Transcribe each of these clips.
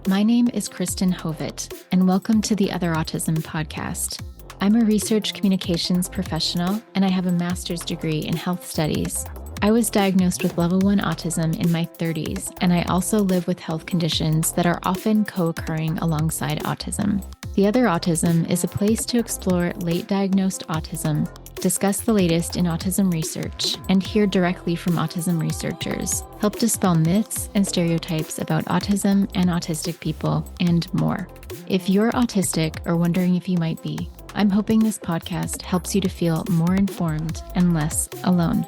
My name is Kristen Hovet, and welcome to the Otherautism podcast. I'm a research communications professional, and I have a master's degree in health studies. I was diagnosed with level 1 autism in my 30s, and I also live with health conditions that are often co-occurring alongside autism. The Otherautism is a place to explore late diagnosed autism, discuss the latest in autism research, and hear directly from autism researchers, help dispel myths and stereotypes about autism and autistic people, and more. If you're autistic or wondering if you might be, I'm hoping this podcast helps you to feel more informed and less alone.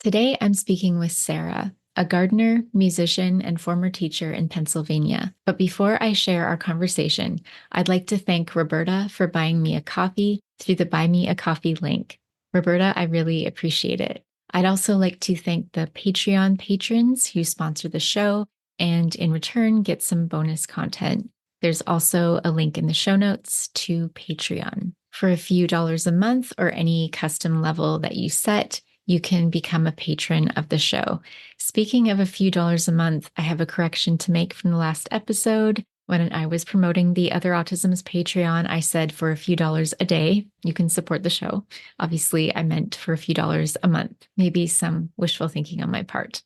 Today, I'm speaking with Sarah, a gardener, musician, and former teacher in Pennsylvania. But before I share our conversation, I'd like to thank Roberta for buying me a coffee through the Buy Me a Coffee link. Roberta, I really appreciate it. I'd also like to thank the Patreon patrons who sponsor the show and in return get some bonus content. There's also a link in the show notes to Patreon. For a few dollars a month or any custom level that you set, you can become a patron of the show. Speaking of a few dollars a month, I have a correction to make from the last episode. When I was promoting the Otherautism's Patreon, I said for a few dollars a day, you can support the show. Obviously, I meant for a few dollars a month. Maybe some wishful thinking on my part.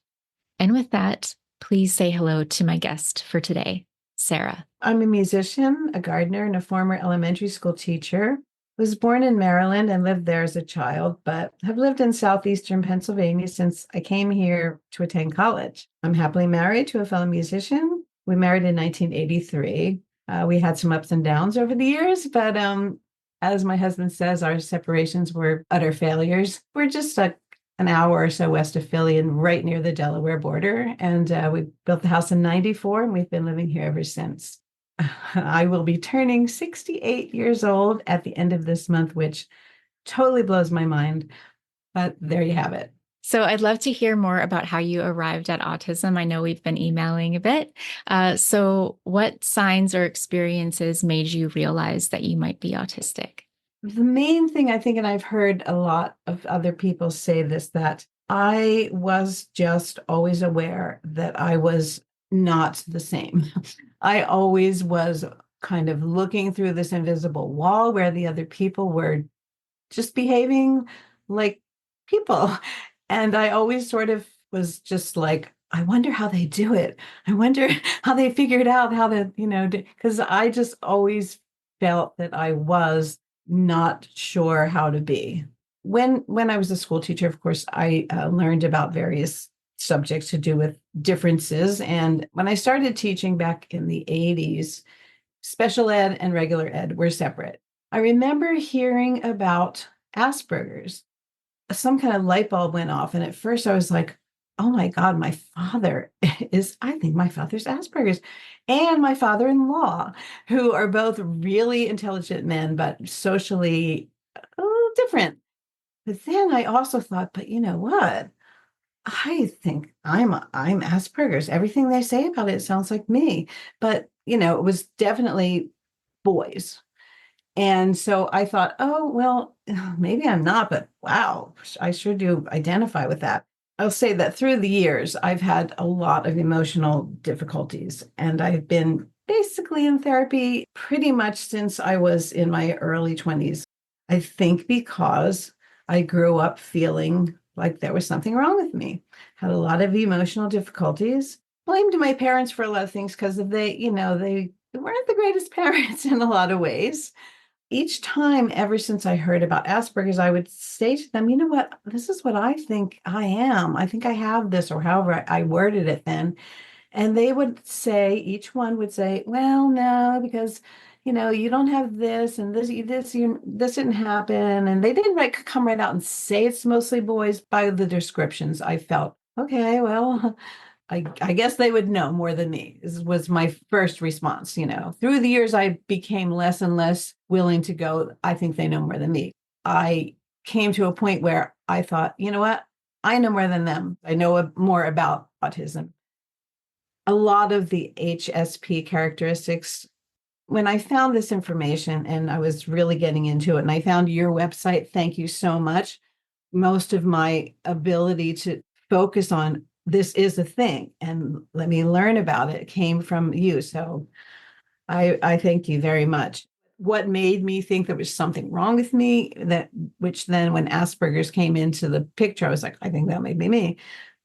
And with that, please say hello to my guest for today, Sarah. I'm a musician, a gardener, and a former elementary school teacher. Was born in Maryland and lived there as a child, but have lived in southeastern Pennsylvania since I came here to attend college. I'm happily married to a fellow musician. We married in 1983. We had some ups and downs over the years, but as my husband says, our separations were utter failures. We're just an hour or so west of Philly and right near the Delaware border. And we built the house in 94, and we've been living here ever since. I will be turning 68 years old at the end of this month, which totally blows my mind. But there you have it. So I'd love to hear more about how you arrived at autism. I know we've been emailing a bit. So what signs or experiences made you realize that you might be autistic? The main thing I think, and I've heard a lot of other people say this, that I was just always aware that I was not the same. I always was kind of looking through this invisible wall where the other people were just behaving like people. And I always sort of was just like, I wonder how they do it. I wonder how they figured out how to, because I just always felt that I was not sure how to be. When I was a school teacher, of course, I learned about various subjects to do with differences. And when I started teaching back in the 80s, special ed and regular ed were separate. I remember hearing about Asperger's. Some kind of light bulb went off. And at first I was like, oh my God, I think my father's Asperger's. And my father-in-law, who are both really intelligent men, but socially a little different. But then I also thought, but you know what? I think I'm Asperger's. Everything they say about it sounds like me. But, it was definitely boys. And so I thought, oh, well, maybe I'm not, but wow, I sure do identify with that. I'll say that through the years, I've had a lot of emotional difficulties, and I've been basically in therapy pretty much since I was in my early 20s. I think because I grew up feeling like there was something wrong with me, had a lot of emotional difficulties, blamed my parents for a lot of things because they weren't the greatest parents in a lot of ways. Each time, ever since I heard about Asperger's, I would say to them, you know what, this is what I think I am. I think I have this, or however I worded it then. And they would say, each one would say, well, no, because you don't have this and this didn't happen. And they didn't come right out and say it's mostly boys. By the descriptions, I felt, okay, well, I guess they would know more than me, was my first response. Through the years, I became less and less willing to go, I think they know more than me. I came to a point where I thought, you know what? I know more than them. I know more about autism. a lot of the HSP characteristics. When I found this information and I was really getting into it, and I found your website, thank you so much. Most of my ability to focus on this is a thing and let me learn about it came from you. So I thank you very much. What made me think there was something wrong with me, that which then when Asperger's came into the picture, I was like, I think that may be me.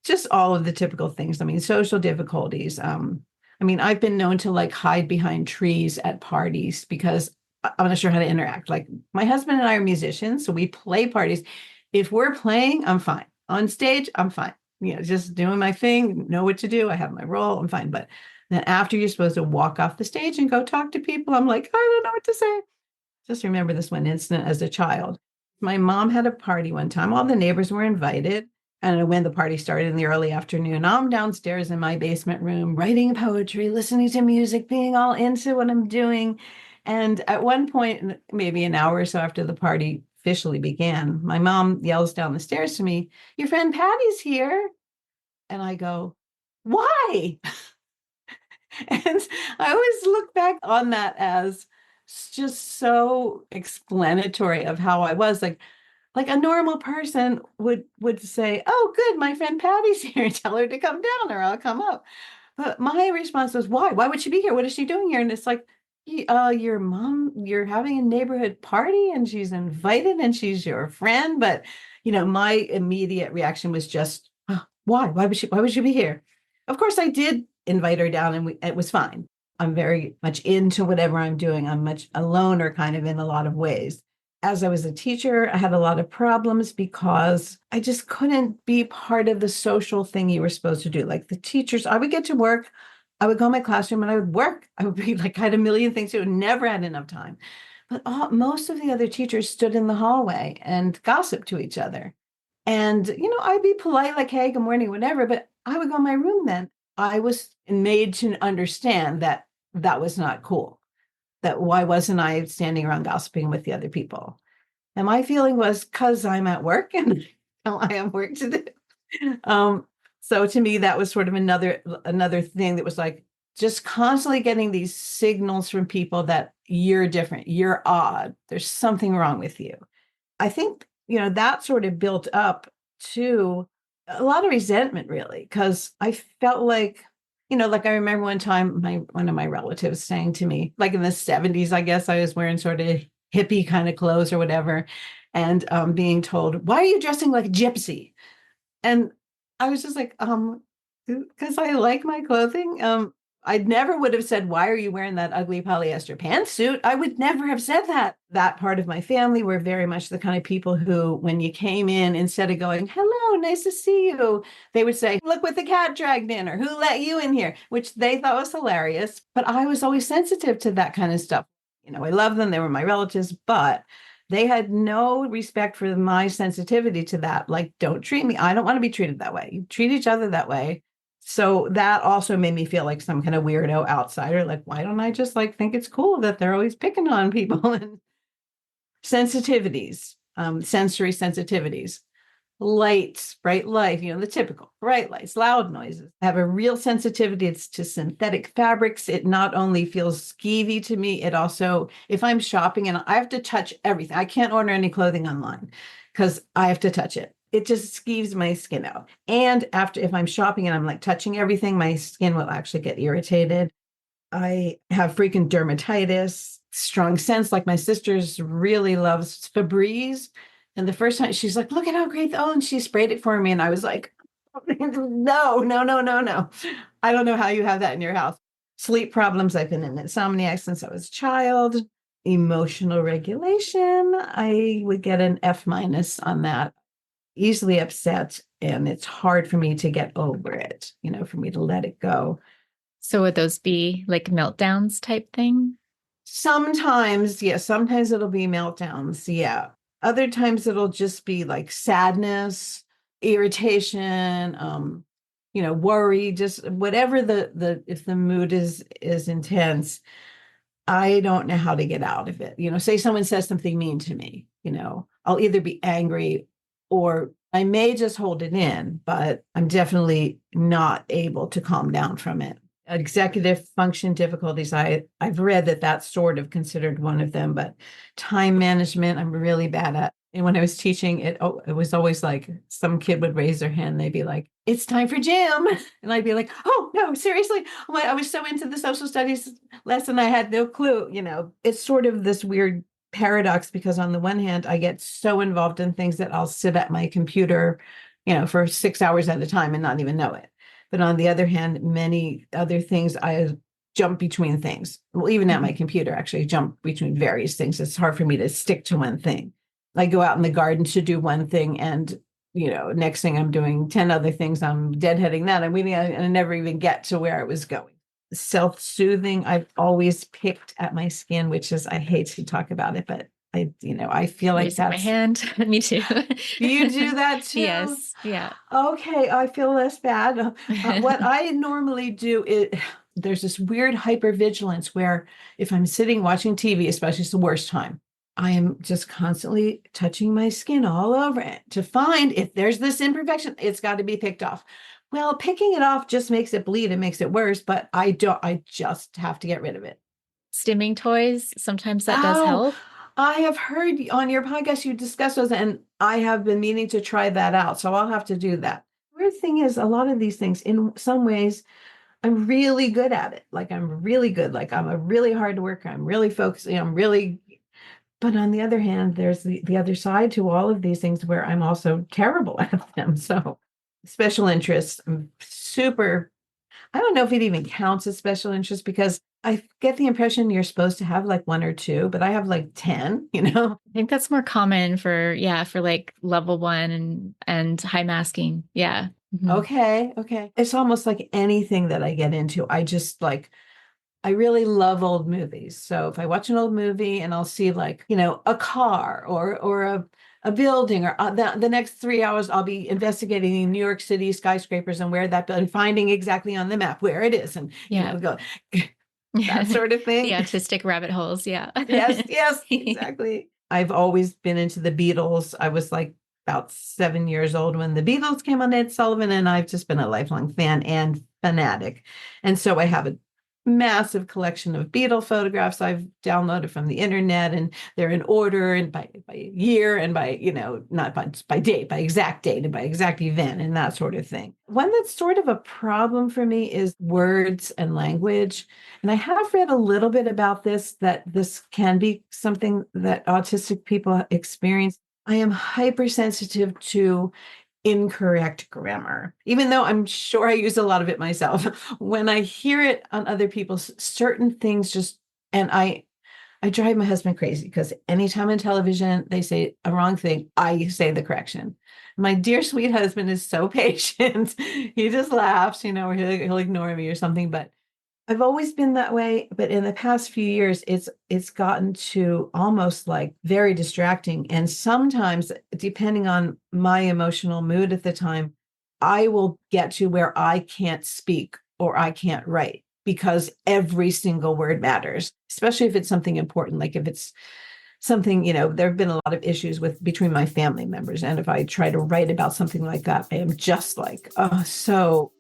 Just all of the typical things. I mean, social difficulties. I mean, I've been known to like hide behind trees at parties because I'm not sure how to interact. Like my husband and I are musicians, so we play parties. If we're playing, I'm fine. On stage, I'm fine. You know, just doing my thing, know what to do. I have my role, I'm fine. But then after you're supposed to walk off the stage and go talk to people, I'm like, I don't know what to say. Just remember this one incident as a child. My mom had a party one time. All the neighbors were invited. And when the party started in the early afternoon, I'm downstairs in my basement room writing poetry, listening to music, being all into what I'm doing. And at one point, maybe an hour or so after the party officially began, my mom yells down the stairs to me, "Your friend Patty's here." And I go, "Why?" And I always look back on that as just so explanatory of how I was. Like a normal person would say, "Oh, good, my friend Patty's here. Tell her to come down, or I'll come up." But my response was, "Why? Why would she be here? What is she doing here?" And it's like, your mom, you're having a neighborhood party, and she's invited, and she's your friend." But my immediate reaction was just, "Oh, why? Why would she? Why would she be here?" Of course, I did invite her down, and it was fine. I'm very much into whatever I'm doing. I'm much a loner, kind of in a lot of ways. As I was a teacher, I had a lot of problems because I just couldn't be part of the social thing you were supposed to do. Like the teachers, I would get to work, I would go in my classroom and I would work. I would be like, I had a million things to do, never had enough time. But most of the other teachers stood in the hallway and gossiped to each other. And, I'd be polite, like, hey, good morning, whatever. But I would go in my room then. I was made to understand that that was not cool. That why wasn't I standing around gossiping with the other people? And my feeling was because I'm at work and I have work to do. Um, so to me, that was sort of another thing that was like just constantly getting these signals from people that you're different, you're odd, there's something wrong with you. I think, that sort of built up to a lot of resentment, really, because I felt like, like I remember one time one of my relatives saying to me, like in the 70s, I guess I was wearing sort of hippie kind of clothes or whatever, and being told, "Why are you dressing like a gypsy?" And I was just like, because I like my clothing. I never would have said, "Why are you wearing that ugly polyester pantsuit?" I would never have said that. That part of my family were very much the kind of people who, when you came in, instead of going, "Hello, nice to see you," they would say, "Look what the cat dragged in," or "Who let you in here?" Which they thought was hilarious. But I was always sensitive to that kind of stuff. I love them. They were my relatives, but they had no respect for my sensitivity to that. Like, don't treat me. I don't want to be treated that way. You treat each other that way. So that also made me feel like some kind of weirdo outsider. Like, why don't I just like think it's cool that they're always picking on people? And sensitivities, sensory sensitivities, lights, bright light, the typical bright lights, loud noises. I have a real sensitivity to synthetic fabrics. It not only feels skeevy to me, it also, if I'm shopping and I have to touch everything, I can't order any clothing online because I have to touch it. It just skeeves my skin out. And if I'm shopping and I'm like touching everything, my skin will actually get irritated. I have freaking dermatitis, strong scents. Like my sister's really loves Febreze. And the first time she's like, "Look at how great." Oh, and she sprayed it for me. And I was like, "No, no, no, no, no. I don't know how you have that in your house." Sleep problems. I've been an insomniac since I was a child. Emotional regulation. I would get an F minus on that. Easily upset. And it's hard for me to get over it, for me to let it go. So would those be like meltdowns type thing? Sometimes, yeah, sometimes it'll be meltdowns. Yeah. Other times it'll just be like sadness, irritation, worry, just whatever if the mood is intense, I don't know how to get out of it. Say someone says something mean to me, I'll either be angry or I may just hold it in, but I'm definitely not able to calm down from it. Executive function difficulties. I've read that that's sort of considered one of them, but time management, I'm really bad at. And when I was teaching it, it was always like some kid would raise their hand. They'd be like, "It's time for gym." And I'd be like, "Oh, no, seriously." I was so into the social studies lesson. I had no clue, it's sort of this weird paradox because on the one hand, I get so involved in things that I'll sit at my computer, for 6 hours at a time and not even know it. But on the other hand, many other things, I jump between things. Well, even at my computer, actually, I jump between various things. It's hard for me to stick to one thing. I go out in the garden to do one thing, and next thing I'm doing 10 other things. I'm deadheading that. I'm weeding out, and I never even get to where I was going. Self-soothing, I've always picked at my skin, which is, I hate to talk about it, but I feel like Raising my hand. Me too. Do you do that too? Yes. Yeah. Okay, I feel less bad. What I normally do is there's this weird hypervigilance where if I'm sitting watching TV, especially it's the worst time, I am just constantly touching my skin all over it to find if there's this imperfection, it's got to be picked off. Well, picking it off just makes it bleed. It makes it worse, but I just have to get rid of it. Stimming toys, sometimes that does Oh, help. I have heard on your podcast you discuss those, and I have been meaning to try that out. So I'll have to do that. The weird thing is, a lot of these things, in some ways, I'm really good at it. Like I'm really good. Like I'm a really hard worker. I'm really focusing. I'm really. But on the other hand, there's the other side to all of these things where I'm also terrible at them. So special interests, I'm super. I don't know if it even counts as special interest because I get the impression you're supposed to have like one or two, but I have like 10, I think that's more common for like level 1 and high masking. Yeah. Mhm. Okay. It's almost like anything that I get into. I really love old movies. So if I watch an old movie and I'll see like, a car or a building or the next 3 hours, I'll be investigating New York City skyscrapers and where that building, finding exactly on the map where it is and, Yeah. go that sort of The thing. autistic rabbit holes. Yeah. Yes, exactly. I've always been into the Beatles. I was like about 7 years old when the Beatles came on Ed Sullivan, and I've just been a lifelong fan and fanatic. And so I have a massive collection of Beatle photographs I've downloaded from the internet, and they're in order and by year and by, not by date, by exact date and by exact event and that sort of thing. One that's sort of a problem for me is words and language. And I have read a little bit about this, that this can be something that autistic people experience. I am hypersensitive to incorrect grammar, even though I'm sure I use a lot of it myself. When I hear it on other people, certain things and I drive my husband crazy because anytime on television they say a wrong thing, I say the correction. My dear sweet husband is so patient. He just laughs, or he'll ignore me or something, but I've always been that way, but in the past few years, it's gotten to almost like very distracting. And sometimes, depending on my emotional mood at the time, I will get to where I can't speak or I can't write because every single word matters, especially if it's something important, like if it's something, there have been a lot of issues between my family members. And if I try to write about something like that, I am just like, oh, so.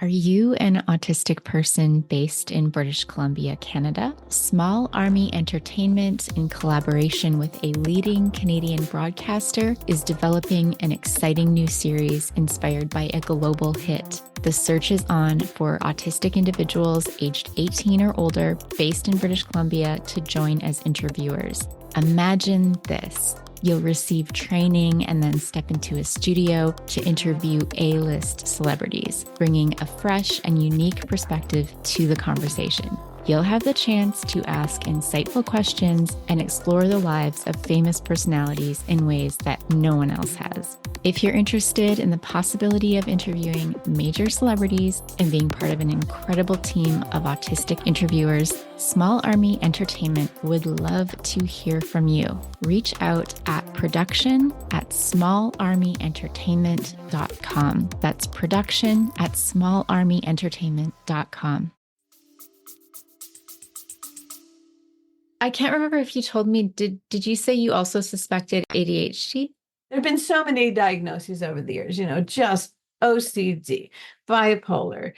Are you an autistic person based in British Columbia, Canada? Small Army Entertainment, in collaboration with a leading Canadian broadcaster, is developing an exciting new series inspired by a global hit. The search is on for autistic individuals aged 18 or older based in British Columbia to join as interviewers. Imagine this. You'll receive training and then step into a studio to interview A-list celebrities, bringing a fresh and unique perspective to the conversation. You'll have the chance to ask insightful questions and explore the lives of famous personalities in ways that no one else has. If you're interested in the possibility of interviewing major celebrities and being part of an incredible team of autistic interviewers, Small Army Entertainment would love to hear from you. Reach out at production@smallarmyentertainment.com. That's production@smallarmyentertainment.com. I can't remember if you told me, did you say you also suspected ADHD? There have been so many diagnoses over the years, just OCD, bipolar,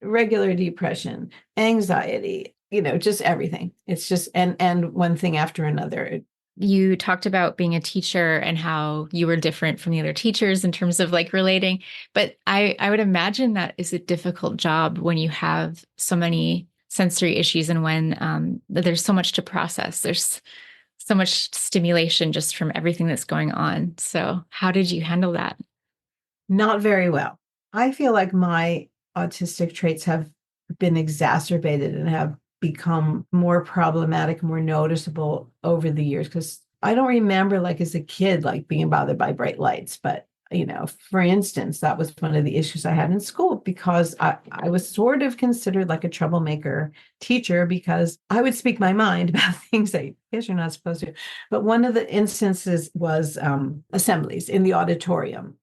regular depression, anxiety, just everything. It's just and one thing after another. You talked about being a teacher and how you were different from the other teachers in terms of like relating. But I would imagine that is a difficult job when you have so many sensory issues and when there's so much to process. There's so much stimulation just from everything that's going on. So, how did you handle that? Not very well. I feel like my autistic traits have been exacerbated and have become more problematic, more noticeable over the years. Because I don't remember, like as a kid, like being bothered by bright lights. But, for instance, that was one of the issues I had in school because I was sort of considered like a troublemaker teacher because I would speak my mind about things that I guess you're not supposed to. But one of the instances was assemblies in the auditorium.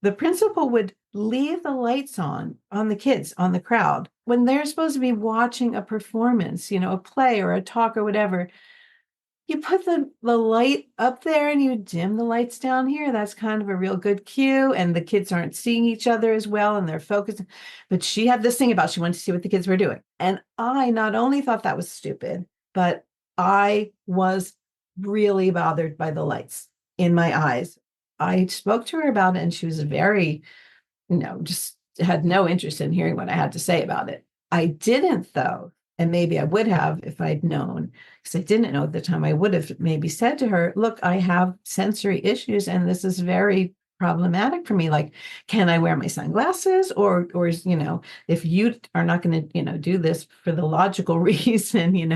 The principal would leave the lights on the kids, on the crowd, when they're supposed to be watching a performance, a play or a talk or whatever. You put the light up there and you dim the lights down here. That's kind of a real good cue. And the kids aren't seeing each other as well and they're focused. But she had this thing about she wanted to see what the kids were doing. And I not only thought that was stupid, but I was really bothered by the lights in my eyes. I spoke to her about it and she was very, just had no interest in hearing what I had to say about it. I didn't, though, and maybe I would have if I'd known, because I didn't know at the time. I would have maybe said to her, look, I have sensory issues and this is very problematic for me. Like, can I wear my sunglasses? Or if you are not going to, do this for the logical reason,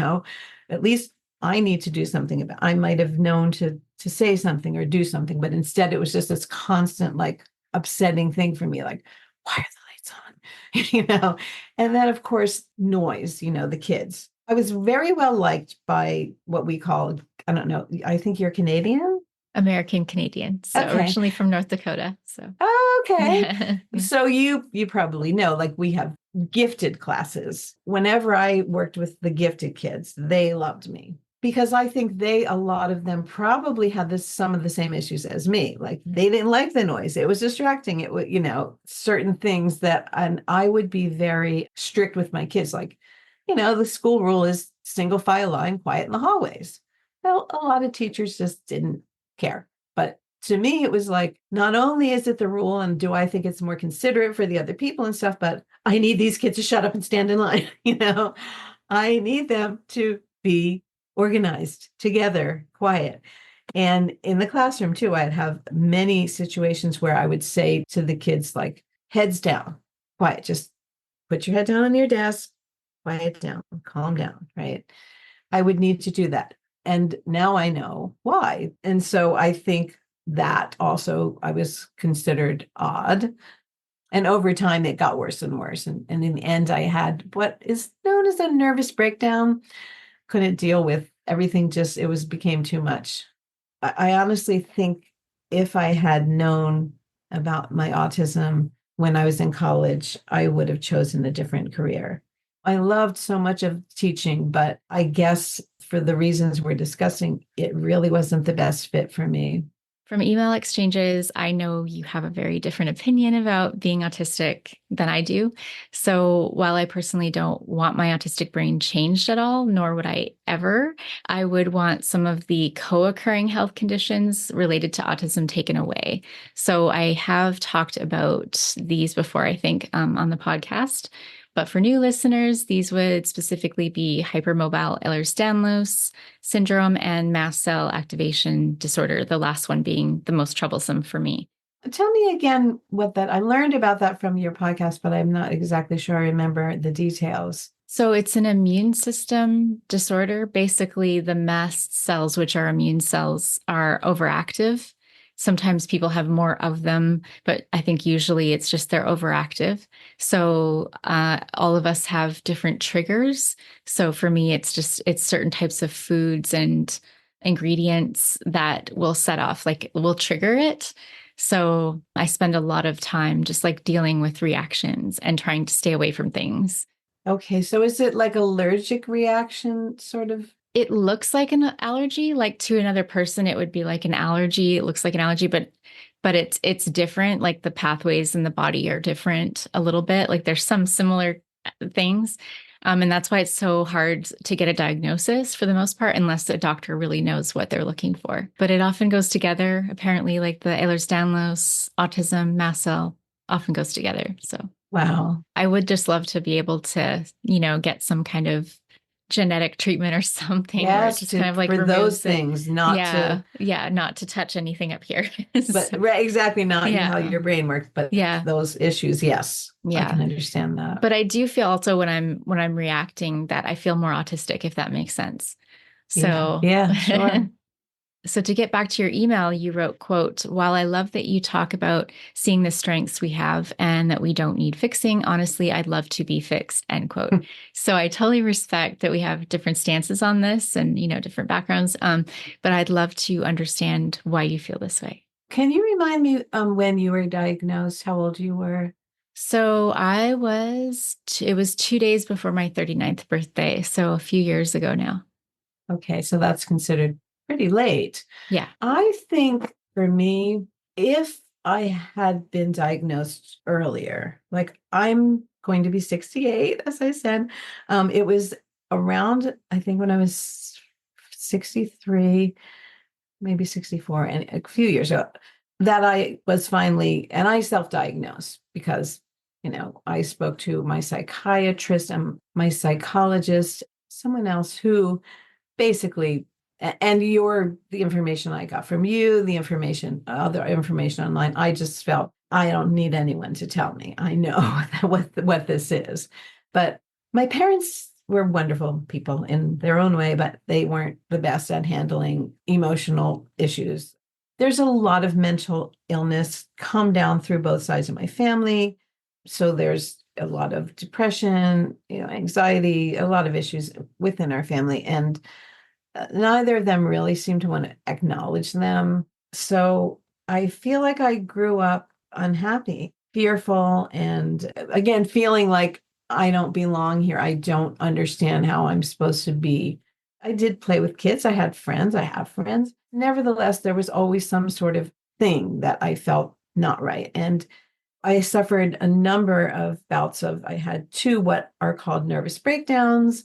at least I need to do something about. I might have known to say something or do something, but instead it was just this constant, like, upsetting thing for me. Like, why are the lights on? And then of course noise, the kids. I was very well liked by what we call, I don't know, I think you're Canadian. American Canadian, so Okay. originally from North Dakota. So, Okay. yeah. So you probably know, like, we have gifted classes. Whenever I worked with the gifted kids, they loved me because I think a lot of them probably had some of the same issues as me. Like, they didn't like the noise. It was distracting. It was, certain things and I would be very strict with my kids. Like, the school rule is single file line, quiet in the hallways. Well, a lot of teachers just didn't care. But to me, it was like, not only is it the rule and do I think it's more considerate for the other people and stuff, but I need these kids to shut up and stand in line. I need them to be organized, together, quiet. And in the classroom too, I'd have many situations where I would say to the kids, like, heads down, quiet, just put your head down on your desk, quiet down, calm down, right? I would need to do that. And now I know why. And so I think that also I was considered odd. And over time, it got worse and worse. And in the end, I had what is known as a nervous breakdown. Couldn't deal with everything, became too much. I honestly think if I had known about my autism when I was in college, I would have chosen a different career. I loved so much of teaching, but I guess for the reasons we're discussing, it really wasn't the best fit for me. From email exchanges, I know you have a very different opinion about being autistic than I do. So while I personally don't want my autistic brain changed at all, nor would I ever, I would want some of the co-occurring health conditions related to autism taken away. So I have talked about these before, I think, on the podcast. But for new listeners, these would specifically be hypermobile Ehlers-Danlos syndrome and mast cell activation disorder, the last one being the most troublesome for me. Tell me again I learned about that from your podcast, but I'm not exactly sure I remember the details. So it's an immune system disorder. Basically, the mast cells, which are immune cells, are overactive. Sometimes people have more of them, but I think usually it's just they're overactive. So all of us have different triggers. So for me, it's certain types of foods and ingredients that will set off, like will trigger it. So I spend a lot of time just like dealing with reactions and trying to stay away from things. Okay, so is it like allergic reaction sort of? It looks like an allergy, like to another person, it would be like an allergy. It looks like an allergy, but it's different. Like the pathways in the body are different a little bit. Like there's some similar things. And that's why it's so hard to get a diagnosis for the most part, unless a doctor really knows what they're looking for. But it often goes together, apparently, like the Ehlers-Danlos, autism, mast cell often goes together. So Wow. I would just love to be able to, get some kind of genetic treatment or something where it Yes, just kind to of like for those removes it. things, not to, Yeah. Yeah. Not to touch anything up here. but So, right, exactly not how yeah. your brain works, but Yeah. those issues. Yes, I Yeah. can understand that. But I do feel also when I'm reacting that I feel more autistic, if that makes sense. Yeah, So yeah, sure. So to get back to your email, you wrote, quote, while I love that you talk about seeing the strengths we have and that we don't need fixing, honestly, I'd love to be fixed, end quote. So I totally respect that we have different stances on this and, different backgrounds. But I'd love to understand why you feel this way. Can you remind me when you were diagnosed, how old you were? So it was 2 days before my 39th birthday. So a few years ago now. Okay, so that's considered pretty late. Yeah. I think for me, if I had been diagnosed earlier, like I'm going to be 68, as I said, it was around, I think when I was 63, maybe 64, and a few years ago, that I was finally, and I self-diagnosed because, I spoke to my psychiatrist and my psychologist, someone else who basically, and the information I got from you, the information, other information online, I just felt I don't need anyone to tell me. I know what this is. But my parents were wonderful people in their own way, but they weren't the best at handling emotional issues. There's a lot of mental illness come down through both sides of my family. So there's a lot of depression, anxiety, a lot of issues within our family. And neither of them really seem to want to acknowledge them. So I feel like I grew up unhappy, fearful, and again, feeling like I don't belong here. I don't understand how I'm supposed to be. I did play with kids. I had friends. I have friends. Nevertheless, there was always some sort of thing that I felt not right. And I suffered a number of bouts of, I had two what are called nervous breakdowns.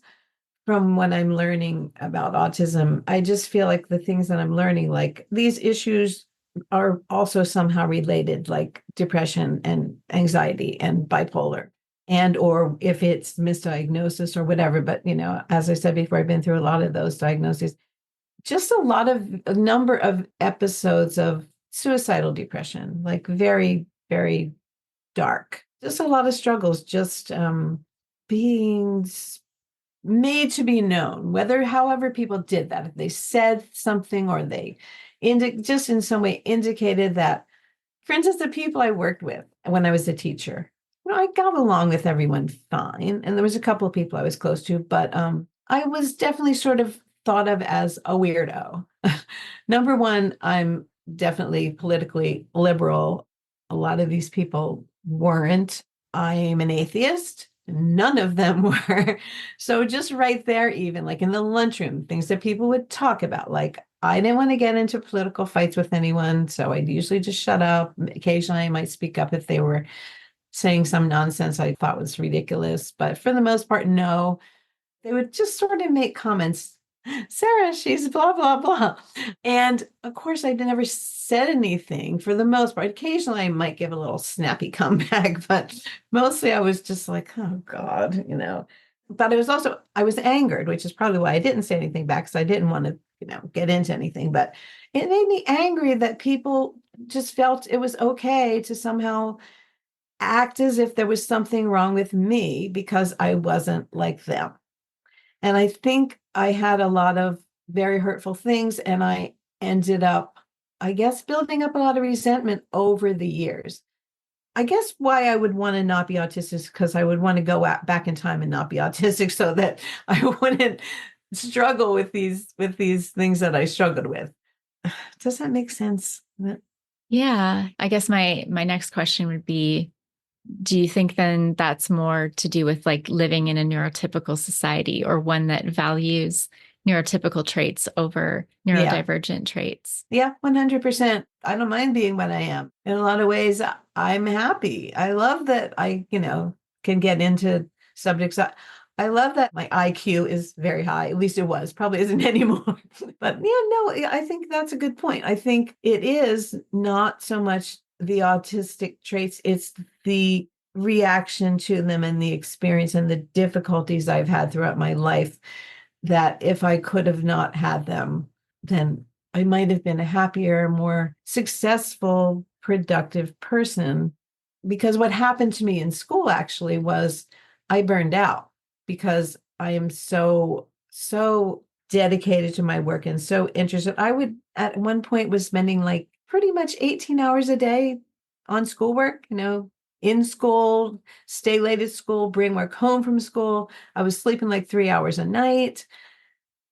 From what I'm learning about autism, I just feel like the things that I'm learning, like these issues are also somehow related, like depression and anxiety and bipolar, and or if it's misdiagnosis or whatever. But as I said before, I've been through a lot of those diagnoses. Just a number of episodes of suicidal depression, like very, very dark. Just a lot of struggles, just being made to be known, whether however people did that, if they said something or they just in some way indicated that, for instance, the people I worked with when I was a teacher, I got along with everyone fine. And there was a couple of people I was close to, but I was definitely sort of thought of as a weirdo. Number one, I'm definitely politically liberal. A lot of these people weren't. I'm an atheist. None of them were. So just right there, even like in the lunchroom, things that people would talk about, like I didn't want to get into political fights with anyone. So I'd usually just shut up. Occasionally I might speak up if they were saying some nonsense I thought was ridiculous. But for the most part, no. They would just sort of make comments. Sarah, she's blah, blah, blah. And of course, I never said anything for the most part. Occasionally, I might give a little snappy comeback, but mostly I was just like, oh God. But I was angered, which is probably why I didn't say anything back because I didn't want to, get into anything. But it made me angry that people just felt it was okay to somehow act as if there was something wrong with me because I wasn't like them. And I think I had a lot of very hurtful things, and I ended up, I guess, building up a lot of resentment over the years. I guess why I would want to not be autistic is because I would want to go back in time and not be autistic so that I wouldn't struggle with these things that I struggled with. Does that make sense? Yeah. I guess my next question would be, do you think then that's more to do with like living in a neurotypical society or one that values neurotypical traits over Yeah. neurodivergent traits. Yeah, 100%. I don't mind being what I am. In a lot of ways, I'm happy. I love that can get into subjects. I love that my IQ is very high. At least it was, probably isn't anymore. But yeah, no, I think that's a good point. I think it is not so much the autistic traits, it's the reaction to them and the experience and the difficulties I've had throughout my life that if I could have not had them, then I might have been a happier, more successful, productive person. Because what happened to me in school actually was I burned out because I am so dedicated to my work and so interested. I would at one point was spending like pretty much 18 hours a day on schoolwork, in school, stay late at school, bring work home from school. I was sleeping like 3 hours a night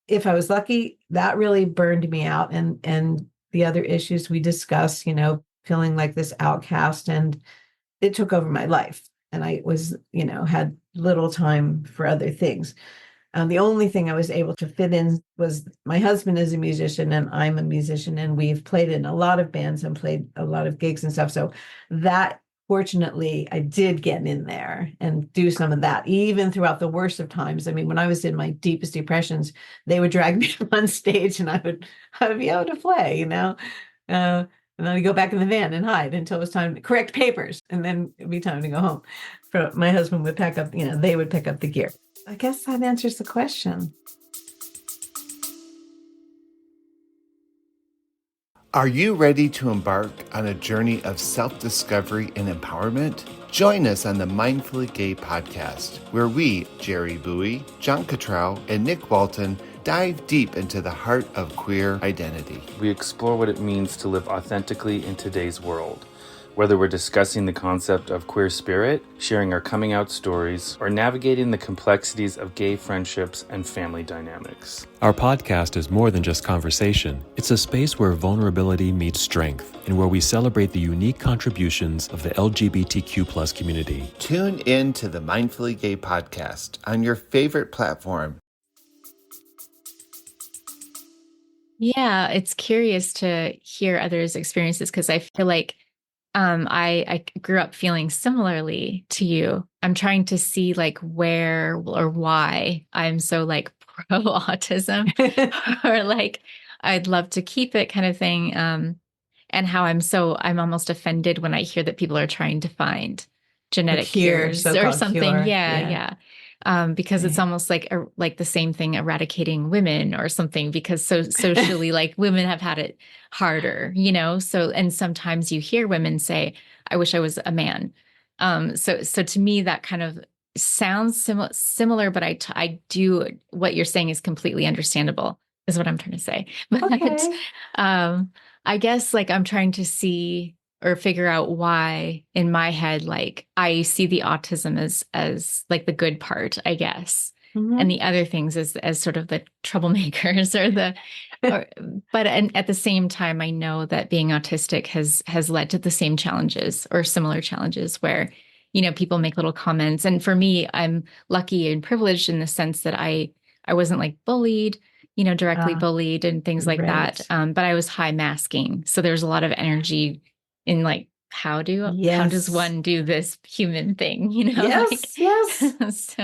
if I was lucky. That really burned me out. And the other issues we discussed, feeling like this outcast, and it took over my life. And I was, had little time for other things. The only thing I was able to fit in was my husband is a musician and I'm a musician, and we've played in a lot of bands and played a lot of gigs and stuff. So that fortunately I did get in there and do some of that, even throughout the worst of times. I mean, when I was in my deepest depressions, they would drag me on stage and I would be able to play, and then I'd go back in the van and hide until it was time to correct papers, and then it'd be time to go home. My husband would pack up, they would pick up the gear. I guess that answers the question. Are you ready to embark on a journey of self-discovery and empowerment? Join us on the Mindfully Gay podcast, where we, Jerry Bowie, John Cottrell, and Nick Walton, dive deep into the heart of queer identity. We explore what it means to live authentically in today's world. Whether we're discussing the concept of queer spirit, sharing our coming out stories, or navigating the complexities of gay friendships and family dynamics. Our podcast is more than just conversation. It's a space where vulnerability meets strength and where we celebrate the unique contributions of the LGBTQ+ community. Tune in to the Mindfully Gay podcast on your favorite platform. Yeah, it's curious to hear others' experiences because I feel like I grew up feeling similarly to you. I'm trying to see like where or why I'm so like pro autism or like I'd love to keep it kind of thing. And how I'm almost offended when I hear that people are trying to find genetic cures or something. Cure. Yeah. Because it's almost like the same thing eradicating women or something, because so socially like women have had it harder, so, and sometimes you hear women say, I wish I was a man. So to me that kind of sounds similar, but I do, what you're saying is completely understandable is what I'm trying to say. But Okay. I guess like I'm trying to see or figure out why in my head, like I see the autism as like the good part, I guess. Mm-hmm. And the other things as sort of the troublemakers but at the same time, I know that being autistic has led to the same challenges or similar challenges where, people make little comments. And for me, I'm lucky and privileged in the sense that I wasn't like bullied, directly bullied and things like that. But I was high masking. So there's a lot of energy in like, how does one do this human thing? Yes.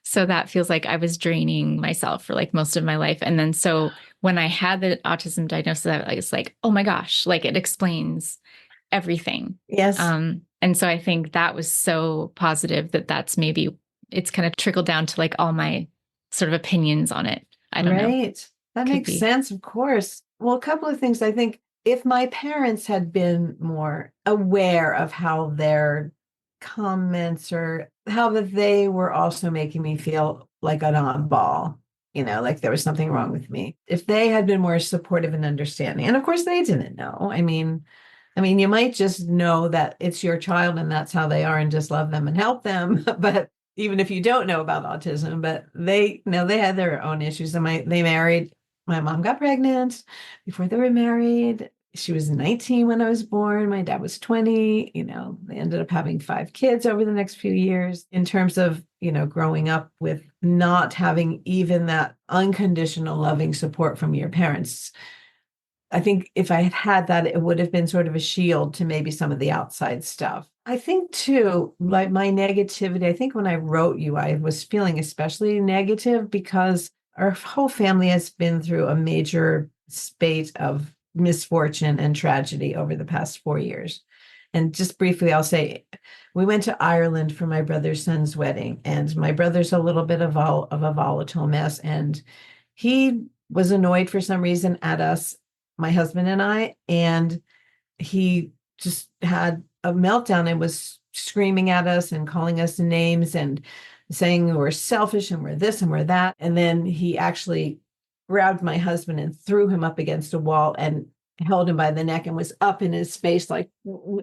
So that feels like I was draining myself for like most of my life. And then so when I had the autism diagnosis, I was like, oh my gosh, like it explains everything. Yes. And so I think that was so positive that maybe it's kind of trickled down to like all my sort of opinions on it. I don't know. Right. That makes sense, of course. Well, a couple of things. I think if my parents had been more aware of how their comments or how that they were also making me feel like an oddball, like there was something wrong with me. If they had been more supportive and understanding, and of course they didn't know. I mean, you might just know that it's your child and that's how they are and just love them and help them. But even if you don't know about autism, but they had their own issues. And they married, my mom got pregnant before they were married. She was 19 when I was born. My dad was 20. They ended up having 5 kids over the next few years. In terms of, growing up with not having even that unconditional loving support from your parents, I think if I had had that, it would have been sort of a shield to maybe some of the outside stuff. I think too, like my negativity, I think when I wrote you, I was feeling especially negative because our whole family has been through a major spate of misfortune and tragedy over the past 4 years. And just briefly, I'll say we went to Ireland for my brother's son's wedding, and my brother's a little bit of a volatile mess, and he was annoyed for some reason at us, my husband and I, and he just had a meltdown and was screaming at us and calling us names and saying we're selfish and we're this and we're that. And then he actually grabbed my husband and threw him up against a wall and held him by the neck and was up in his face, like,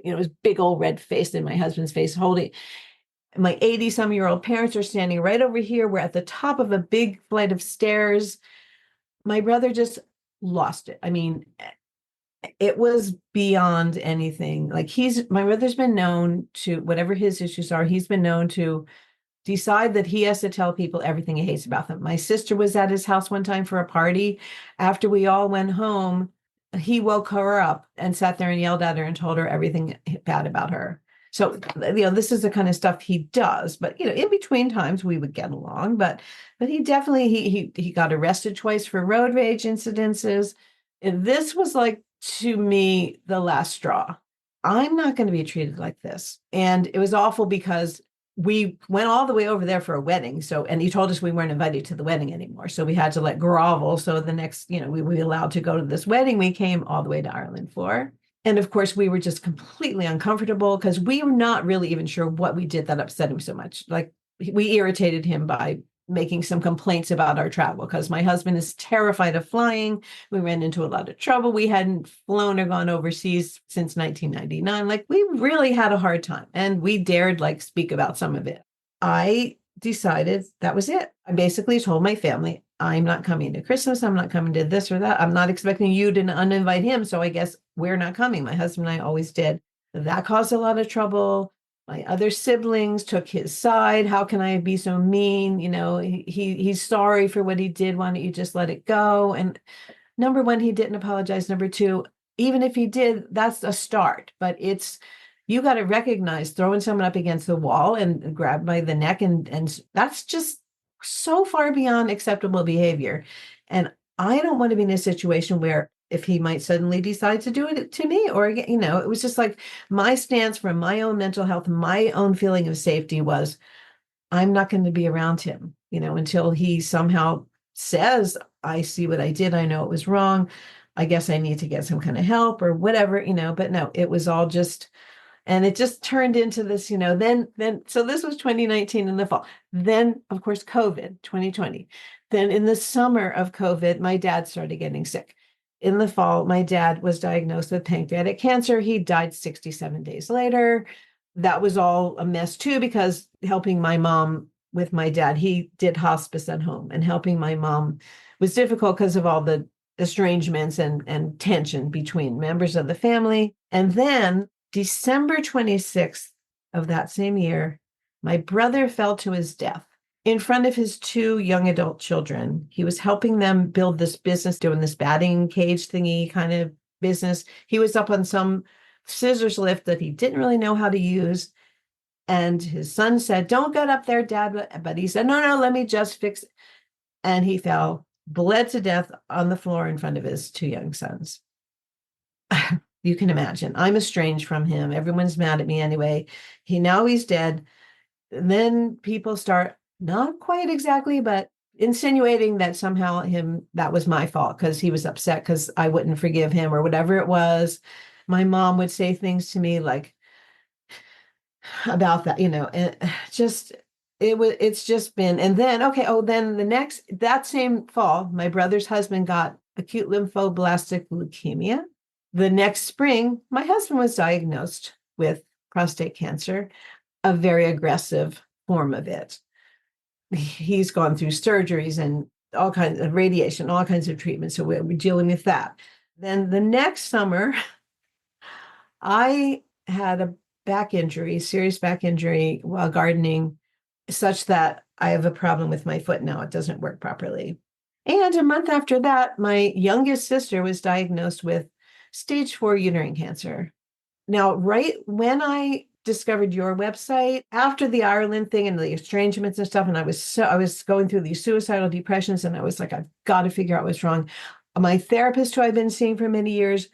his big old red face in my husband's face, holding. My 80-some-year-old parents are standing right over here. We're at the top of a big flight of stairs. My brother just lost it. I mean, it was beyond anything. Like my brother's been known to, whatever his issues are, he's been known to decide that he has to tell people everything he hates about them. My sister was at his house one time for a party. After we all went home, he woke her up and sat there and yelled at her and told her everything bad about her. So, this is the kind of stuff he does. But, in between times we would get along. But he definitely, he got arrested twice for road rage incidences. And this was like, to me, the last straw. I'm not going to be treated like this. And it was awful because we went all the way over there for a wedding. So, and he told us we weren't invited to the wedding anymore. So we had to grovel. So the next, we were allowed to go to this wedding. We came all the way to Ireland for. And of course, we were just completely uncomfortable because we were not really even sure what we did that upset him so much. Like, we irritated him by making some complaints about our travel because my husband is terrified of flying. We ran into a lot of trouble. We hadn't flown or gone overseas since 1999. Like, we really had a hard time, and we dared speak about some of it. I decided that was it. I basically told my family, I'm not coming to Christmas. I'm not coming to this or that. I'm not expecting you to uninvite him. So I guess we're not coming. My husband and I always did. That caused a lot of trouble. My other siblings took his side. How can I be so mean? He's sorry for what he did. Why don't you just let it go? And number one, he didn't apologize. Number two, even if he did, that's a start. But you got to recognize throwing someone up against the wall and grab by the neck. And that's just so far beyond acceptable behavior. And I don't want to be in a situation where if he might suddenly decide to do it to me, or, it was just like my stance for my own mental health, my own feeling of safety was, I'm not going to be around him, until he somehow says, I see what I did. I know it was wrong. I guess I need to get some kind of help or whatever, but no, it was all just, and it just turned into this, so this was 2019 in the fall. Then, of course, COVID, 2020. Then in the summer of COVID, my dad started getting sick. In the fall, my dad was diagnosed with pancreatic cancer. He died 67 days later. That was all a mess too, because helping my mom with my dad, he did hospice at home, and helping my mom was difficult because of all the estrangements and tension between members of the family. And then December 26th of that same year, my brother fell to his death in front of his 2 young adult children. He was helping them build this business, doing this batting cage thingy kind of business. He was up on some scissors lift that he didn't really know how to use. And his son said, don't get up there, Dad. But he said, no, let me just fix it. And he fell, bled to death on the floor in front of his 2 young sons. You can imagine. I'm estranged from him. Everyone's mad at me anyway. He's dead. Then people start, not quite exactly, but insinuating that somehow that was my fault because he was upset because I wouldn't forgive him or whatever it was. My mom would say things to me like about that, and it's just been, and then, then that same fall, my brother's husband got acute lymphoblastic leukemia. The next spring, my husband was diagnosed with prostate cancer, a very aggressive form of it. He's gone through surgeries and all kinds of radiation, all kinds of treatments. So we're dealing with that. Then the next summer, I had a back injury, serious back injury while gardening, such that I have a problem with my foot now. It doesn't work properly. And a month after that, my youngest sister was diagnosed with stage 4 uterine cancer. Now, right when I discovered your website, after the Ireland thing and the estrangements and stuff, and I was going through these suicidal depressions, and I was like, I've got to figure out what's wrong. My therapist, who I've been seeing for many years,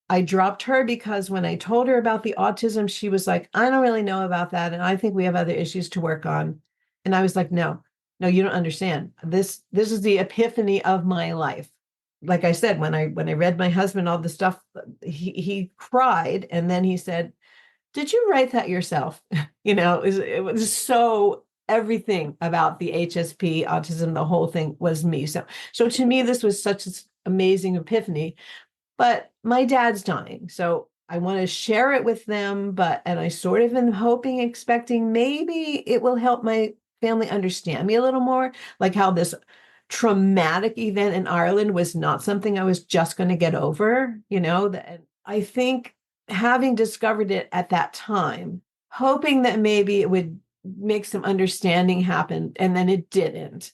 I dropped her because when I told her about the autism, she was like, I don't really know about that. And I think we have other issues to work on. And I was like, no, you don't understand. This is the epiphany of my life. Like I said, when I read my husband all the stuff, he cried, and then he said, did you write that yourself? It was so, everything about the HSP autism, the whole thing was me. So to me, this was such an amazing epiphany. But my dad's dying, so I want to share it with them, and I sort of am hoping, expecting maybe it will help my family understand me a little more, like how this traumatic event in Ireland was not something I was just going to get over, that I think, having discovered it at that time, hoping that maybe it would make some understanding happen, and then it didn't.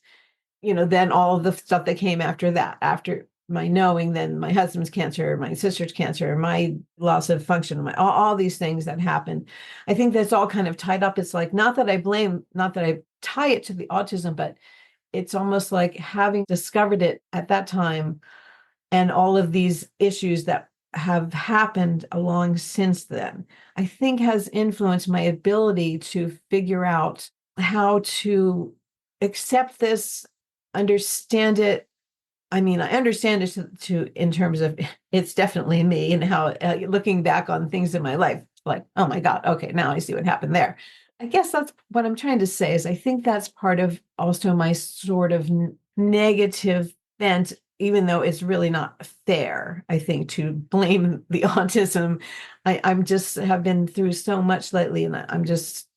Then all of the stuff that came after that, after my knowing, then my husband's cancer, my sister's cancer, my loss of function, all these things that happened. I think that's all kind of tied up. It's like, not that I tie it to the autism, but it's almost like having discovered it at that time, and all of these issues that have happened along since then, I think has influenced my ability to figure out how to accept this, understand it. I mean, I understand it in terms of, it's definitely me, and how, looking back on things in my life, like, oh my God, okay, now I see what happened there. I guess that's what I'm trying to say, is I think that's part of also my sort of negative bent, even though it's really not fair, I think, to blame the autism. I'm just have been through so much lately, and I'm just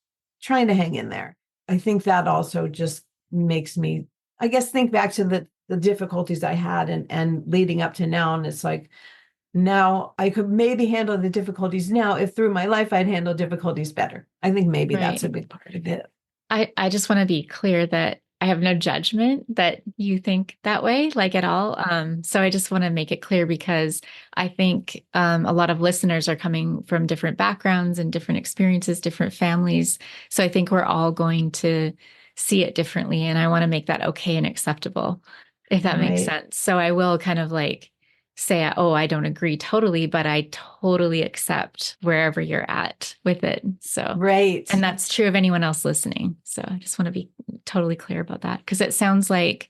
trying to hang in there. I think that also just makes me, I guess, think back to the difficulties I had, and leading up to now. And it's like, now I could maybe handle the difficulties now if through my life I'd handle difficulties better. I think maybe that's a Right. big part of it. I just want to be clear that I have no judgment that you think that way, like at all. So I just want to make it clear, because I think a lot of listeners are coming from different backgrounds and different experiences, different families. So I think we're all going to see it differently. And I want to make that okay and acceptable, if that makes Right. sense. So I will kind of like say, oh, I don't agree totally, but I totally accept wherever you're at with it. So, Right. and that's true of anyone else listening. So I just want to be totally clear about that, because it sounds like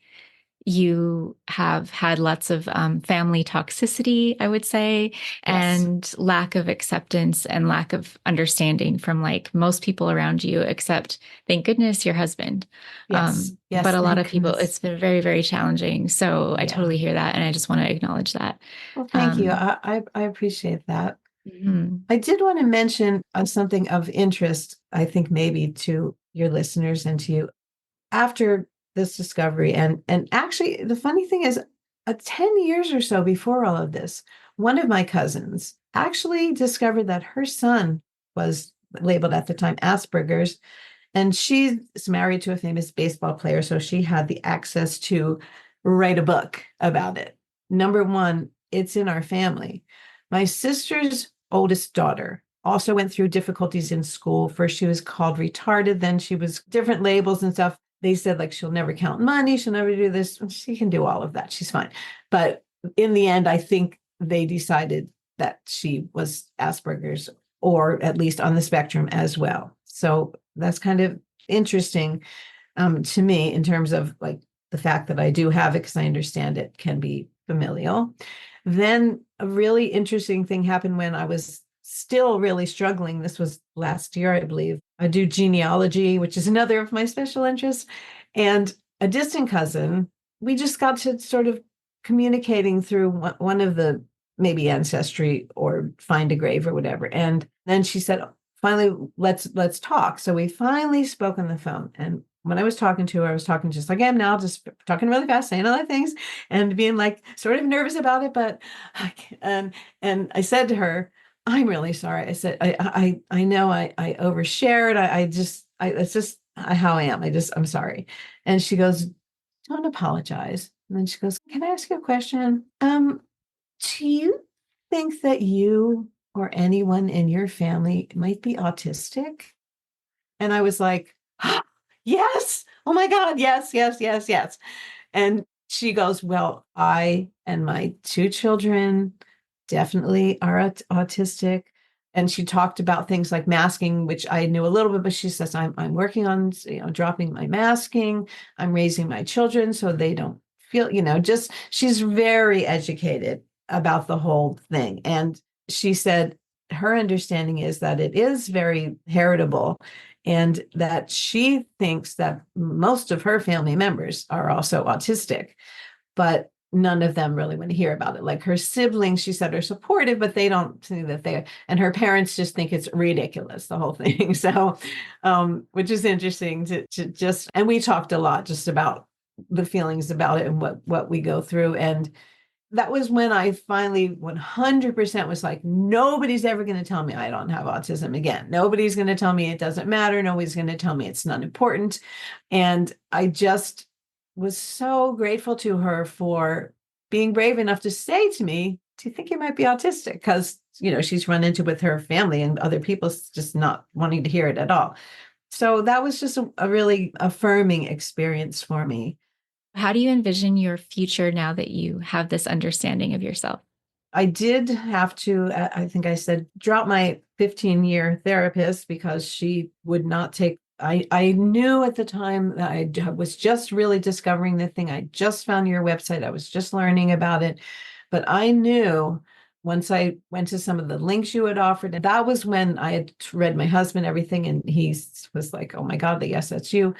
you have had lots of family toxicity, I would say, Yes. and lack of acceptance and lack of understanding from like most people around you, except, thank goodness, your husband. Yes. Yes. But a lot Thank of people, goodness. it's been very, very challenging. So I Yeah. totally hear that. And I just want to acknowledge that. Well, thank you. I appreciate that. Mhm. I did want to mention something of interest, I think, maybe to your listeners and to you, after this discovery. And actually, the funny thing is, 10 years or so before all of this, one of my cousins actually discovered that her son was labeled at the time Asperger's, and she's married to a famous baseball player, so she had the access to write a book about it. Number one, it's in our family. My sister's oldest daughter also went through difficulties in school. First, she was called retarded, then she was different labels and stuff. They said, like, she'll never count money, she'll never do this. She can do all of that, she's fine. But in the end, I think they decided that she was Asperger's, or at least on the spectrum as well. So that's kind of interesting to me, in terms of like the fact that I do have it, because I understand it can be familial. Then a really interesting thing happened when I was still really struggling. This was last year, I believe. I do genealogy, which is another of my special interests. And a distant cousin, we just got to sort of communicating through one of the, maybe ancestry or find a grave or whatever. And then she said, finally, let's talk. So we finally spoke on the phone, and when I was talking to her, I was talking just like I am now, just talking really fast, saying other things and being like sort of nervous about it. But and I said to her, I'm really sorry. I said, I know I overshared. It's just how I am. I'm sorry. And she goes, don't apologize. And then she goes, can I ask you a question? Do you think that you or anyone in your family might be autistic? And I was like, yes. Oh my God. Yes, yes, yes, yes. And she goes, well, I and my two children definitely are autistic. And she talked about things like masking, which I knew a little bit, but she says, I'm working on, dropping my masking. I'm raising my children so they don't feel, just she's very educated about the whole thing. And she said her understanding is that it is very heritable and that she thinks that most of her family members are also autistic, but none of them really want to hear about it. Like her siblings, she said, are supportive, but they don't think that and her parents just think it's ridiculous, the whole thing. So, which is interesting to just, and we talked a lot just about the feelings about it and what we go through. And that was when I finally 100% was like, nobody's ever going to tell me I don't have autism again. Nobody's going to tell me it doesn't matter. Nobody's going to tell me it's not important. And I just was so grateful to her for being brave enough to say to me, do you think you might be autistic? Because, she's run into with her family and other people just not wanting to hear it at all. So that was just a really affirming experience for me. How do you envision your future now that you have this understanding of yourself? I did have to, I think I said, drop my 15-year therapist because she would not take, I knew at the time that I was just really discovering the thing. I just found your website. I was just learning about it. But I knew once I went to some of the links you had offered, and that was when I had read my husband everything. And he was like, oh my God, yes, that's you.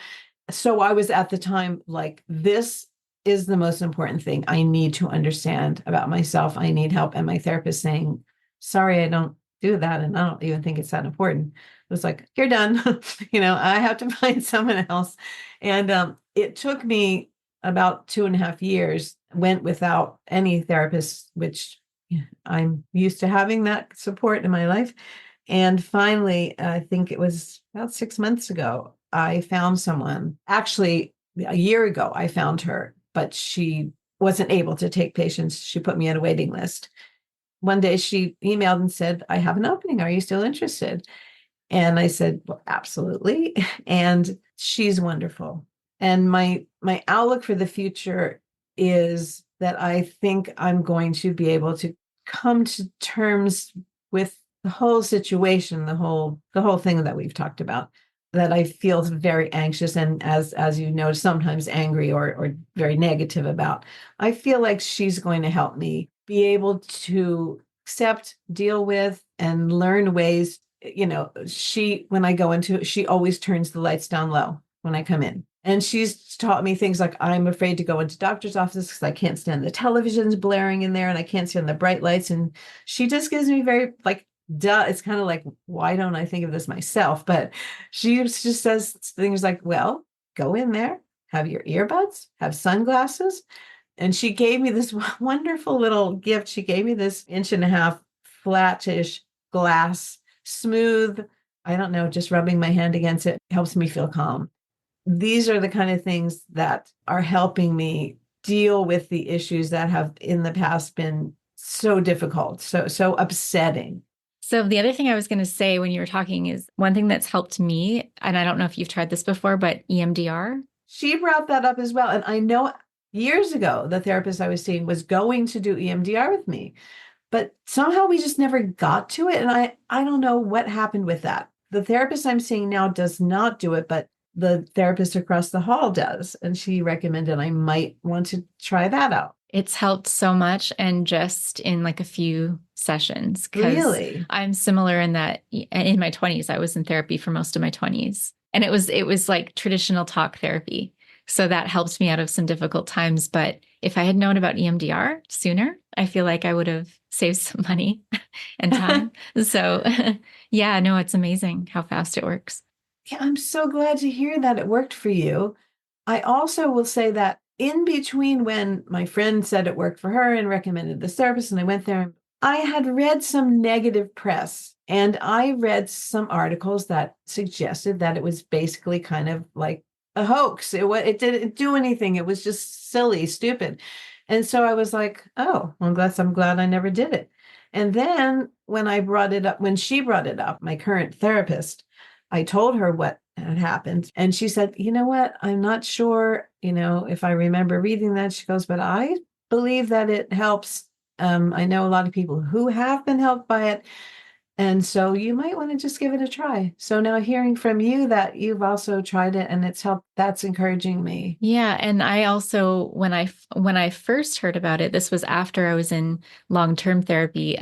So I was at the time like, this is the most important thing I need to understand about myself. I need help. And my therapist saying, sorry, I don't do that. And I don't even think it's that important. It was like, you're done. I have to find someone else. And it took me about 2.5 years, went without any therapist, which I'm used to having that support in my life. And finally, I think it was about 6 months ago, I found someone. Actually, a year ago, I found her, but she wasn't able to take patients. She put me on a waiting list. One day she emailed and said, I have an opening. Are you still interested? And I said, well, absolutely. And she's wonderful. And my outlook for the future is that I think I'm going to be able to come to terms with the whole situation, the whole thing that we've talked about, that I feel very anxious and as you know, sometimes angry or very negative about. I feel like she's going to help me be able to accept, deal with, and learn ways. When I go into it, she always turns the lights down low when I come in. And she's taught me things like I'm afraid to go into doctor's offices because I can't stand the televisions blaring in there and I can't stand the bright lights. And she just gives me very duh. It's kind of like, why don't I think of this myself? But she just says things like, well, go in there, have your earbuds, have sunglasses. And she gave me this wonderful little gift. She gave me this 1.5-inch flattish glass, smooth. I don't know, just rubbing my hand against it helps me feel calm. These are the kind of things that are helping me deal with the issues that have in the past been so difficult, so upsetting. So the other thing I was going to say when you were talking is one thing that's helped me, and I don't know if you've tried this before, but EMDR. She brought that up as well. And I know years ago, the therapist I was seeing was going to do EMDR with me, but somehow we just never got to it. And I don't know what happened with that. The therapist I'm seeing now does not do it, but the therapist across the hall does. And she recommended I might want to try that out. It's helped so much, and just in like a few sessions. Really? I'm similar in that in my 20s, I was in therapy for most of my 20s. And it was like traditional talk therapy. So that helped me out of some difficult times. But if I had known about EMDR sooner, I feel like I would have saved some money and time. So yeah, no, it's amazing how fast it works. Yeah, I'm so glad to hear that it worked for you. I also will say that in between when my friend said it worked for her and recommended the therapist, and I went there, I had read some negative press and I read some articles that suggested that it was basically kind of like a hoax. It didn't do anything. It was just silly, stupid. And so I was like, oh, well, I'm glad I never did it. And then when she brought it up, my current therapist, I told her what had happened. And she said, you know what? I'm not sure, if I remember reading that. She goes, but I believe that it helps. I know a lot of people who have been helped by it. And so you might want to just give it a try. So now hearing from you that you've also tried it and it's helped, that's encouraging me. Yeah, and I also when I first heard about it, this was after I was in long-term therapy.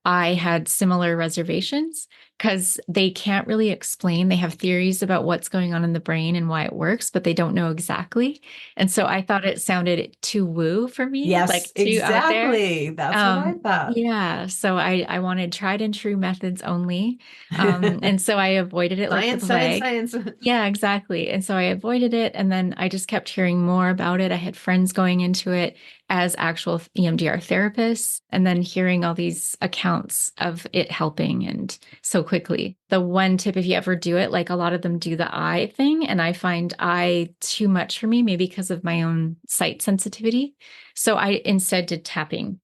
I had similar reservations because they can't really explain. They have theories about what's going on in the brain and why it works, but they don't know exactly. And so I thought it sounded too woo for me, Yes, like too out there. exactly. That's what I thought. Yeah, so I wanted tried and true methods only. And so I avoided it like the Science, science, plague. science. Yeah, exactly. And so I avoided it. And then I just kept hearing more about it. I had friends going into it as actual EMDR therapists, and then hearing all these accounts of it helping and so quickly. The one tip, if you ever do it, like a lot of them do the eye thing, and I find eye too much for me, maybe because of my own sight sensitivity. So I instead did tapping.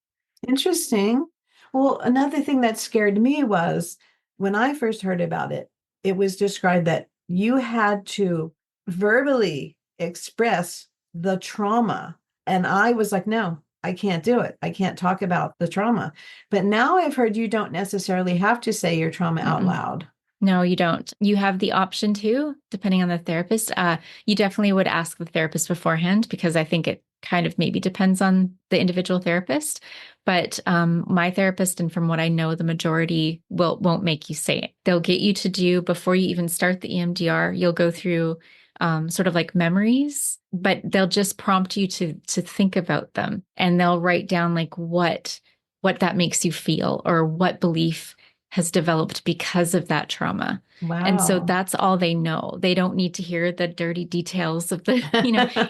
Interesting. Well, another thing that scared me was when I first heard about it, it was described that you had to verbally express the trauma. And I was like, no, I can't do it. I can't talk about the trauma. But now I've heard you don't necessarily have to say your trauma out Mm-mm. loud. No, you don't. You have the option to, depending on the therapist. You definitely would ask the therapist beforehand because I think it kind of maybe depends on the individual therapist. But my therapist, and from what I know, the majority won't make you say it. They'll get you to do before you even start the EMDR. You'll go through sort of like memories, but they'll just prompt you to think about them, and they'll write down like what that makes you feel or what belief has developed because of that trauma. And so Wow. that's all they know. They don't need to hear the dirty details of the,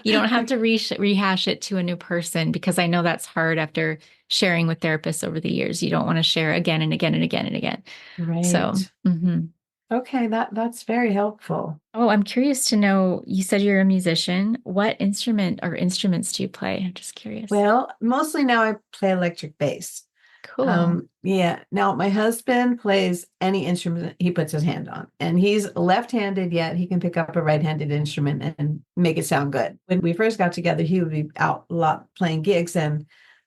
you don't have to rehash it to a new person, because I know that's hard after sharing with therapists over the years. You don't want to share again and again and again and again. So, Right. mhm. Okay, that's very helpful. Oh, I'm curious to know, you said you're a musician. What instrument or instruments do you play? I'm just curious. Well, mostly now I play electric bass. Cool. Yeah. Now my husband plays any instrument he puts his hand on, and he's left-handed, yet he can pick up a right-handed instrument and make it sound good. When we first got together, he would be out a lot playing gigs, and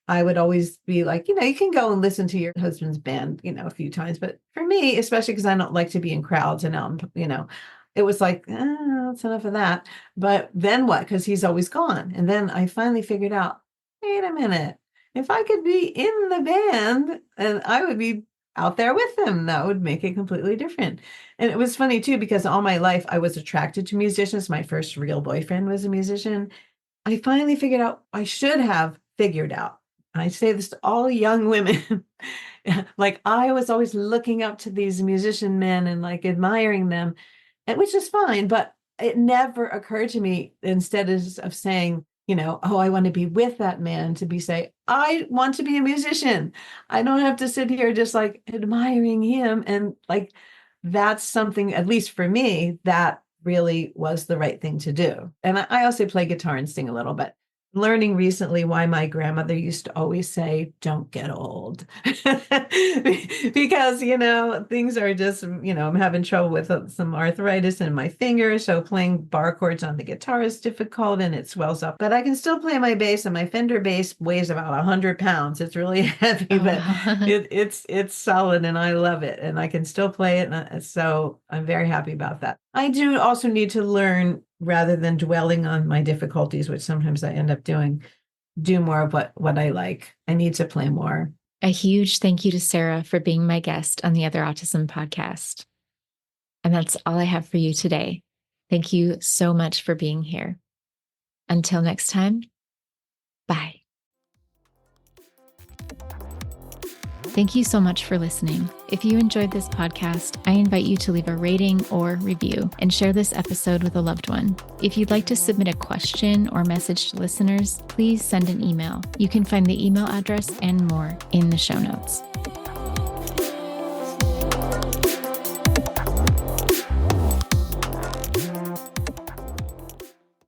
I would always be like, you can go and listen to your husband's band, a few times. But for me, especially because I don't like to be in crowds and out, it was like, that's enough of that. But then what? Because he's always gone. And then I finally figured out, wait a minute. If I could be in the band and I would be out there with them, that would make it completely different. And it was funny too, because all my life I was attracted to musicians. My first real boyfriend was a musician. I finally figured out, I should have figured out. I say this to all young women. Like I was always looking up to these musician men and like admiring them, and which is fine, but it never occurred to me, instead of saying, oh, I want to be with that man, to be say, I want to be a musician. I don't have to sit here just like admiring him. And like, that's something, at least for me, that really was the right thing to do. And I also play guitar and sing a little bit. Learning recently why my grandmother used to always say, don't get old. Because, things are just, I'm having trouble with some arthritis in my fingers. So playing bar chords on the guitar is difficult and it swells up. But I can still play my bass, and my Fender bass weighs about 100 pounds. It's really heavy, Oh, but wow. it's solid and I love it. And I can still play it. And so I'm very happy about that. I do also need to learn, rather than dwelling on my difficulties, which sometimes I end up doing, do more of what I like. I need to play more. A huge thank you to Sarah for being my guest on the Other Autism podcast. And that's all I have for you today. Thank you so much for being here. Until next time, bye. Thank you so much for listening. If you enjoyed this podcast, I invite you to leave a rating or review and share this episode with a loved one. If you'd like to submit a question or message to listeners, please send an email. You can find the email address and more in the show notes.